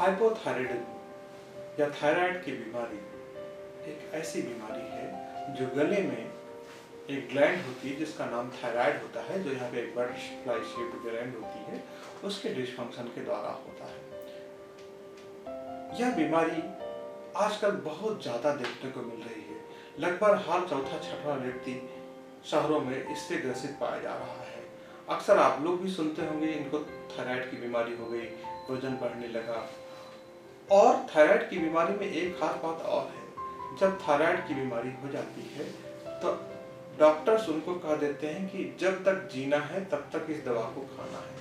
Hypothyroidism या thyroid की बीमारी एक ऐसी बीमारी है जो गले में एक ग्लैंड होती है जिसका नाम थायराइड होता है, जो यहाँ पे एक बटरफ्लाई शेप्ड ग्लैंड होती है, उसके डिसफंक्शन के द्वारा होता है। यह बीमारी आजकल बहुत ज्यादा देखने को मिल रही है। लगभग हर चौथा छठवां व्यक्ति शहरों में इससे ग्रसित पाया जा रहा है। अक्सर आप लोग भी सुनते होंगे इनको थायराइड की बीमारी हो गई, वजन बढ़ने लगा। और थायराइड की बीमारी में एक खास बात और है, जब थायराइड की बीमारी हो जाती है तो डॉक्टर्स उनको कह देते हैं कि जब तक जीना है तब तक इस दवा को खाना है।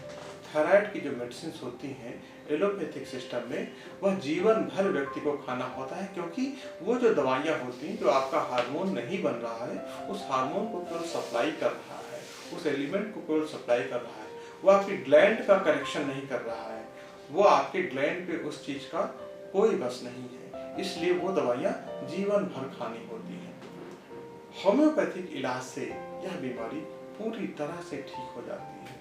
थायराइड की जो मेडिसिन होती हैं एलोपैथिक सिस्टम में, वह जीवन भर व्यक्ति को खाना होता है, क्योंकि वो जो दवाइयाँ होती हैं जो आपका हार्मोन नहीं बन रहा है, उस हार्मोन को केवल सप्लाई कर रहा है, उस एलिमेंट को केवल सप्लाई कर रहा है, वो आपकी ग्लैंड का करेक्शन नहीं कर रहा है, वो आपके ग्लैंड पे उस चीज का कोई बस नहीं है। इसलिए वो दवाइयाँ जीवन भर खानी होती हैं। होम्योपैथिक इलाज से यह बीमारी पूरी तरह से ठीक हो जाती है।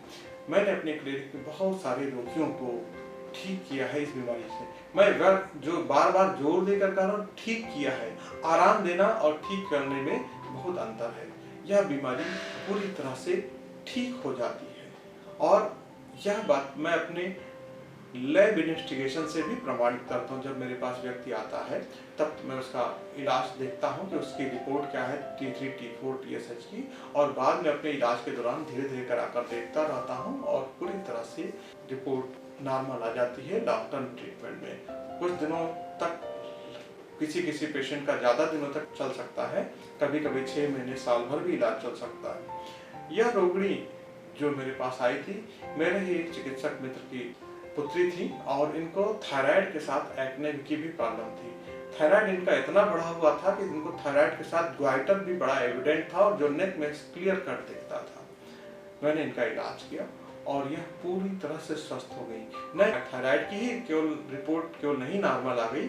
मैंने अपने क्लिनिक में बहुत सारे रोगियों को ठीक किया है इस बीमारी से। मैं जो बार बार जोर देकर कह रहा हूँ, ठीक किया है। आराम देना और ठीक करने में बहुत अंतर है। यह बीमारी पूरी तरह से ठीक हो जाती है और यह बात मैं अपने लैब इन्वेस्टिगेशन से भी प्रमाणित करता हूँ। जब मेरे पास व्यक्ति आता है तब मैं उसका इलाज देखता हूँ कि उसकी रिपोर्ट क्या है T3, T4, TSH की, और बाद में अपने इलाज के दौरान धीरे धीरे कराकर देखता रहता हूँ और पूरी तरह से रिपोर्ट नॉर्मल आ जाती है। लॉन्ग टर्म ट्रीटमेंट में कुछ दिनों तक, किसी पेशेंट का ज़्यादा दिनों तक चल सकता है, कभी कभी 6 महीने साल भर भी इलाज चल सकता है। यह रोगिणी जो मेरे पास आई थी, मेरे ही एक चिकित्सक मित्र की पुत्री थी और इनको थायराइड के साथ एक्ने की भी प्रॉब्लम थी। थायराइड इनका इतना बढ़ा हुआ था कि इनको थायराइड के साथ ग्वाइटर भी बड़ा एविडेंट था और जो नेक में क्लियर कट दिखता था। मैंने इनका इलाज किया और यह पूरी तरह से स्वस्थ हो गई। न थायराइड की ही केवल रिपोर्ट केवल नहीं नॉर्मल आ गई,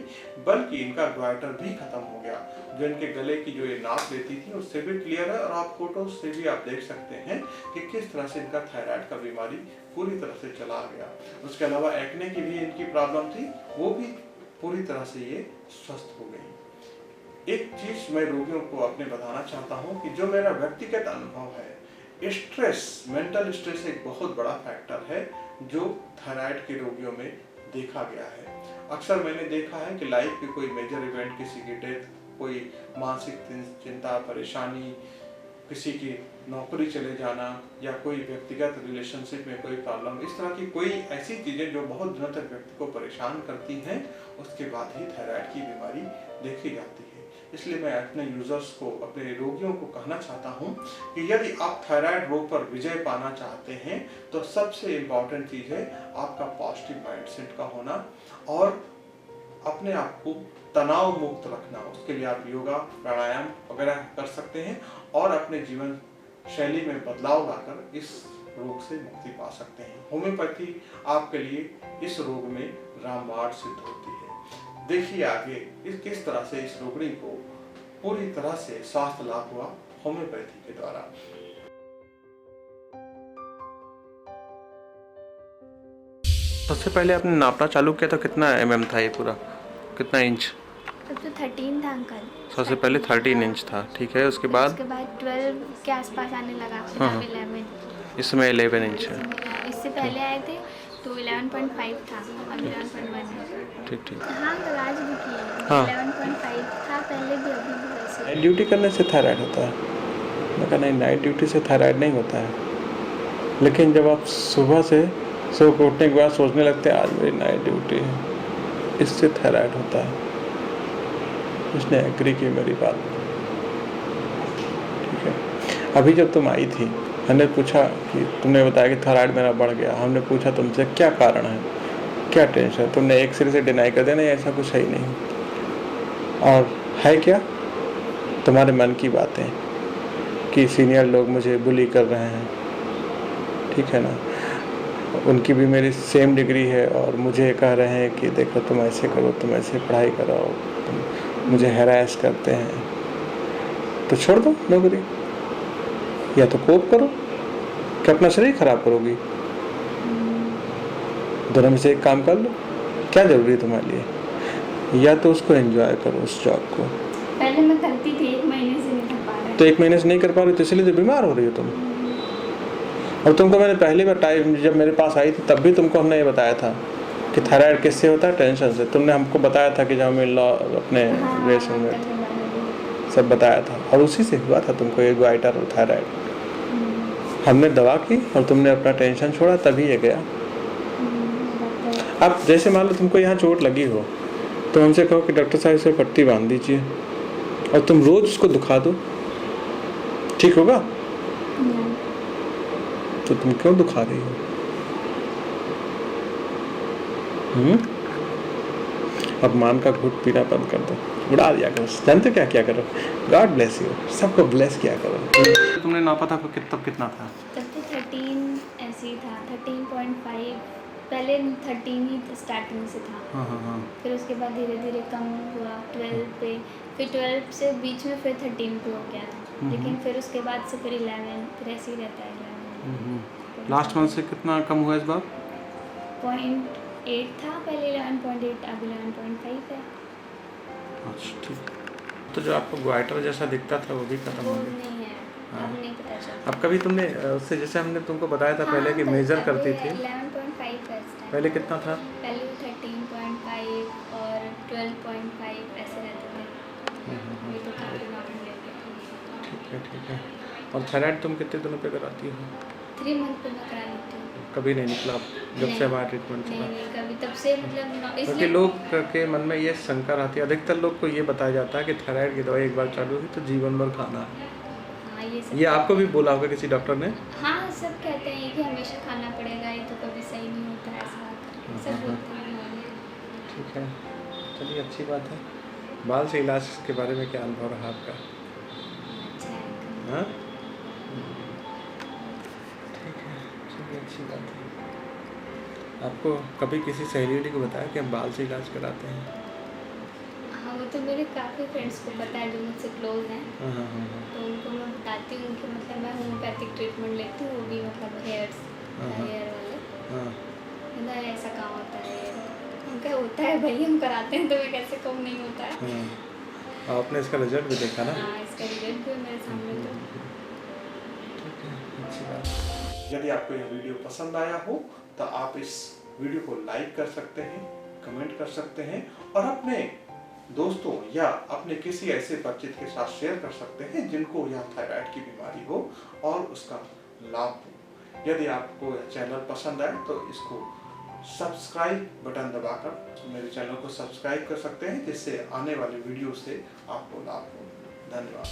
बल्कि इनका ग्वाइटर भी खत्म हो गया। जो इनके गले की जो ये नाप लेती थी उससे भी क्लियर है और आप फोटो से भी आप देख सकते हैं कि किस तरह से इनका थायराइड का बीमारी पूरी तरह से चला गया। उसके अलावा एक्ने की भी इनकी प्रॉब्लम थी, वो भी पूरी तरह से ये स्वस्थ हो गई। एक चीज मैं रोगियों को अपने बताना चाहता हूँ कि जो मेरा व्यक्तिगत अनुभव है, स्ट्रेस, मेंटल स्ट्रेस एक बहुत बड़ा फैक्टर है जो थायराइड के रोगियों में देखा गया है। अक्सर मैंने देखा है कि लाइफ के कोई मेजर इवेंट, किसी की डेथ, कोई मानसिक चिंता, परेशानी, किसी की नौकरी चले जाना या कोई व्यक्तिगत रिलेशनशिप में कोई प्रॉब्लम, इस तरह की कोई ऐसी चीजें जो बहुत दिनों तक व्यक्ति को परेशान करती हैं, उसके बाद ही थायराइड की बीमारी देखी जाती है। इसलिए मैं अपने यूजर्स को, अपने रोगियों को कहना चाहता हूं कि यदि आप थायराइड रोग पर विजय पाना चाहते हैं तो सबसे इम्पोर्टेंट चीज है आपका पॉजिटिव माइंडसेट का होना और अपने आप को तनाव मुक्त रखना। उसके लिए आप योगा, प्राणायाम वगैरह कर सकते हैं और अपने जीवन शैली में बदलाव लाकर इस रोग से मुक्ति पा सकते हैं। होम्योपैथी आपके लिए इस रोग में रामबाण सिद्ध होती है। देखिए आगे किस तरह से इस रोगिणी को पूरी तरह से स्वास्थ्य लाभ हुआ होम्योपैथी के द्वारा। सबसे पहले आपने नापना चालू किया तो कितना mm था ये पूरा, कितना इंच? तब तो 13 था अंकल। सबसे पहले 13 इंच था, ठीक है। उसके बाद 12 के आसपास आने लगा, फिर 11। इसमें 11 इंच है। इससे पहले आए थे तो 11.5 था, अब 11.1 है। ठीक। हाँ तो आज भी किया, हाँ 11.5 था पहले भी, अभी भी वैसे। नाइट ड्यूटी करने से थायराइड होता है? मैं कहा नहीं, नाइट ड्यूटी से थायराइड नहीं होता है, लेकिन जब आप सुबह से सो के उठने के बाद सोचने लगते हैं आज मेरी नाइट ड्यूटी है, इससे थायराइड होता है। उसने एग्री की मेरी बात, ठीक है। अभी जब तुम आई थी, हमने पूछा कि तुमने बताया कि थायराइड मेरा बढ़ गया, हमने पूछा तुमसे क्या कारण है, क्या टेंशन है, तुमने एक सिरे से डिनाई कर दिया नहीं ऐसा कुछ है ही नहीं। और है क्या? तुम्हारे मन की बातें कि सीनियर लोग मुझे बुली कर रहे हैं, ठीक है ना, उनकी भी मेरी सेम डिग्री है और मुझे कह रहे हैं कि देखो तुम ऐसे करो, तुम ऐसे पढ़ाई करो, तुम मुझे हैरास करते हैं, तो छोड़ दो नौकरी या तो कोप करो कि अपना शरीर खराब करोगी, दोनों में से एक काम कर लो। क्या ज़रूरी है तुम्हारे लिए? या तो उसको एंजॉय करो उस जॉब को। पहले मैं करती थी, 1 महीने से नहीं कर पा रही। तो 1 महीने से नहीं कर पा रही तो इसलिए तो बीमार हो रही हो तुम। और तुमको मैंने पहली बार टाइम जब मेरे पास आई थी तब भी तुमको हमने ये बताया था कि थायराइड किससे होता है? टेंशन से। तुमने हमको बताया था कि जब हम अपने रिलेशन में सब बताया था, और उसी से हुआ था तुमको ये ग्वाइटर और थायराइड। हमने दवा की और तुमने अपना टेंशन छोड़ा, तभी ये गया। अब जैसे मान लो तुमको यहाँ चोट लगी हो तो हमसे कहो कि डॉक्टर साहब इसे पट्टी बांध दीजिए, और तुम रोज उसको दुखा दो, ठीक होगा? तो तुम क्यों दुखा रही हो? अब मान का घूट पीना बंद कर दो, उड़ा दिया करो। जानते क्या क्या करो? गॉड ब्लेस यू, सबको ब्लेस किया करो। तुमने नापा था तब कितना था? तब तो 13 ऐसे ही था, 13.5। पहले 13 ही स्टार्टिंग से था। हाँ। फिर उसके बाद धीरे धीरे कम हुआ 12 पे, फिर 12 से बीच में फिर 13 पे हो गया था। लेकिन फिर उसके बाद से फिर 11, फिर ऐसे ही रहता है 11। लास्ट मंथ से कितना कम हुआ इस बार? 0.8 था पहले, 11.8, अब 11.5 है। अच्छा ठीक। तो जो आपको ग्वाइटर जैसा दिखता था वो भी खत्म वो हो गया? नहीं है, अब नहीं पता चलता। अब कभी तुमने उससे, जैसे हमने तुमको बताया था पहले कि मेजर करती थी, 11.5 है इस टाइम। पहले कितना था? पहले 13.5 और 12.5 ऐसे रहते थे। अभी तो काफ़ी नॉर्मल लेते ठीक है। और थायराइड तुम कितने दिनों पे कराती हो? 3 मंथ पे मैं करा लेती हूँ। कभी नहीं निकला जब से नहीं। हमारा ट्रीटमेंट चला? नहीं कभी तब से, मतलब क्योंकि इसलिए लोग के मन में ये शंका रहती है, अधिकतर लोग को ये बताया जाता है कि थायराइड की दवाई एक बार चालू हुई तो जीवन भर खाना है। हाँ ये आपको भी बोला होगा किसी डॉक्टर ने? हाँ, सब कहते हैं कि हमेशा खाना पड़ेगा, ये तो कभी सही नहीं होता है, ऐसा सब बोलते हैं। ठीक है, चलिए अच्छी बात है। बाल से इलाज के बारे में क्या अनुभव रहा आपका? अच्छा है। हाँ ठीक है, चलिए अच्छी बात है। आपको कभी किसी सहेली को बताया कि हम बाल से इलाज कराते हैं? हाँ, वो तो मेरे काफ़ी फ्रेंड्स को पता है जो मुझसे क्लोज हैं। हाँ। तो उनको मैं बताती हूँ कि मतलब मैं होम्योपैथिक ट्रीटमेंट लेती हूँ, वो भी मतलब हेयर वाले। हाँ। मतलब ऐसा काम होता है, उनका होता है भाई, हम कराते हैं तो मैं कैसे कहूँ नहीं होता है। हाँ, आपने इसका रिजल्ट भी देखा ना? हाँ, इसका रिजल्ट भी मेरे सामने तो। ठीक है, अच्छी बात। यदि आपको यह वीडियो पसंद आया हो तो आप इस वीडियो को लाइक कर सकते हैं, कमेंट कर सकते हैं और अपने दोस्तों या अपने किसी ऐसे परिचित के साथ शेयर कर सकते हैं जिनको यह थायराइड की बीमारी हो और उसका लाभ हो। यदि आपको यह चैनल पसंद आए तो इसको सब्सक्राइब बटन दबाकर मेरे चैनल को सब्सक्राइब कर सकते हैं, जिससे आने वाले वीडियो से आपको लाभ हो। धन्यवाद।